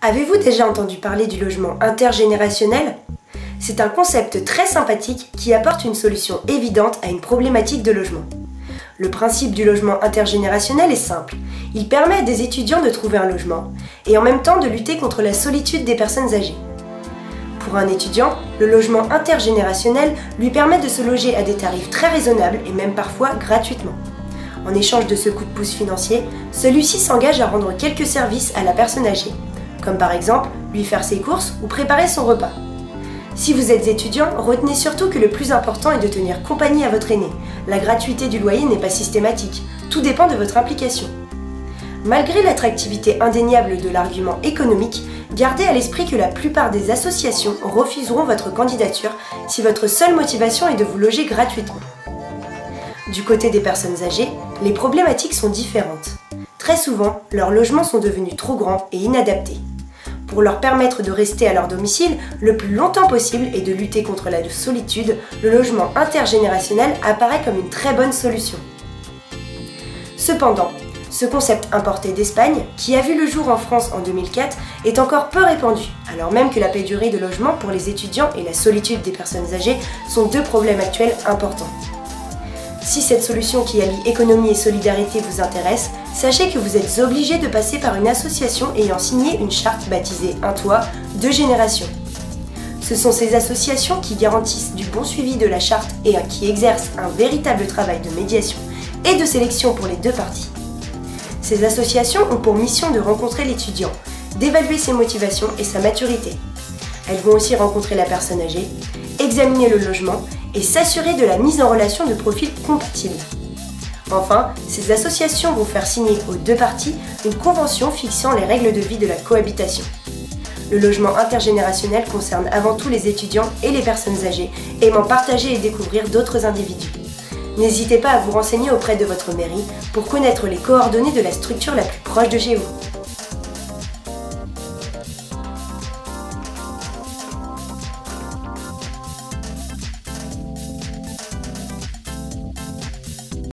Avez-vous déjà entendu parler du logement intergénérationnel? C'est un concept très sympathique qui apporte une solution évidente à une problématique de logement. Le principe du logement intergénérationnel est simple. Il permet à des étudiants de trouver un logement et en même temps de lutter contre la solitude des personnes âgées. Pour un étudiant, le logement intergénérationnel lui permet de se loger à des tarifs très raisonnables et même parfois gratuitement. En échange de ce coup de pouce financier, celui-ci s'engage à rendre quelques services à la personne âgée, comme par exemple lui faire ses courses ou préparer son repas. Si vous êtes étudiant, retenez surtout que le plus important est de tenir compagnie à votre aîné. La gratuité du loyer n'est pas systématique, tout dépend de votre implication. Malgré l'attractivité indéniable de l'argument économique, gardez à l'esprit que la plupart des associations refuseront votre candidature si votre seule motivation est de vous loger gratuitement. Du côté des personnes âgées, les problématiques sont différentes. Très souvent, leurs logements sont devenus trop grands et inadaptés. Pour leur permettre de rester à leur domicile le plus longtemps possible et de lutter contre la solitude, le logement intergénérationnel apparaît comme une très bonne solution. Cependant, ce concept importé d'Espagne, qui a vu le jour en France en 2004, est encore peu répandu, alors même que la pénurie de logements pour les étudiants et la solitude des personnes âgées sont deux problèmes actuels importants. Si cette solution qui allie économie et solidarité vous intéresse, sachez que vous êtes obligé de passer par une association ayant signé une charte baptisée Un toit, deux générations. Ce sont ces associations qui garantissent du bon suivi de la charte et qui exercent un véritable travail de médiation et de sélection pour les deux parties. Ces associations ont pour mission de rencontrer l'étudiant, d'évaluer ses motivations et sa maturité. Elles vont aussi rencontrer la personne âgée, examiner le logement et s'assurer de la mise en relation de profils compatibles. Enfin, ces associations vont faire signer aux deux parties une convention fixant les règles de vie de la cohabitation. Le logement intergénérationnel concerne avant tout les étudiants et les personnes âgées, aimant partager et découvrir d'autres individus. N'hésitez pas à vous renseigner auprès de votre mairie pour connaître les coordonnées de la structure la plus proche de chez vous.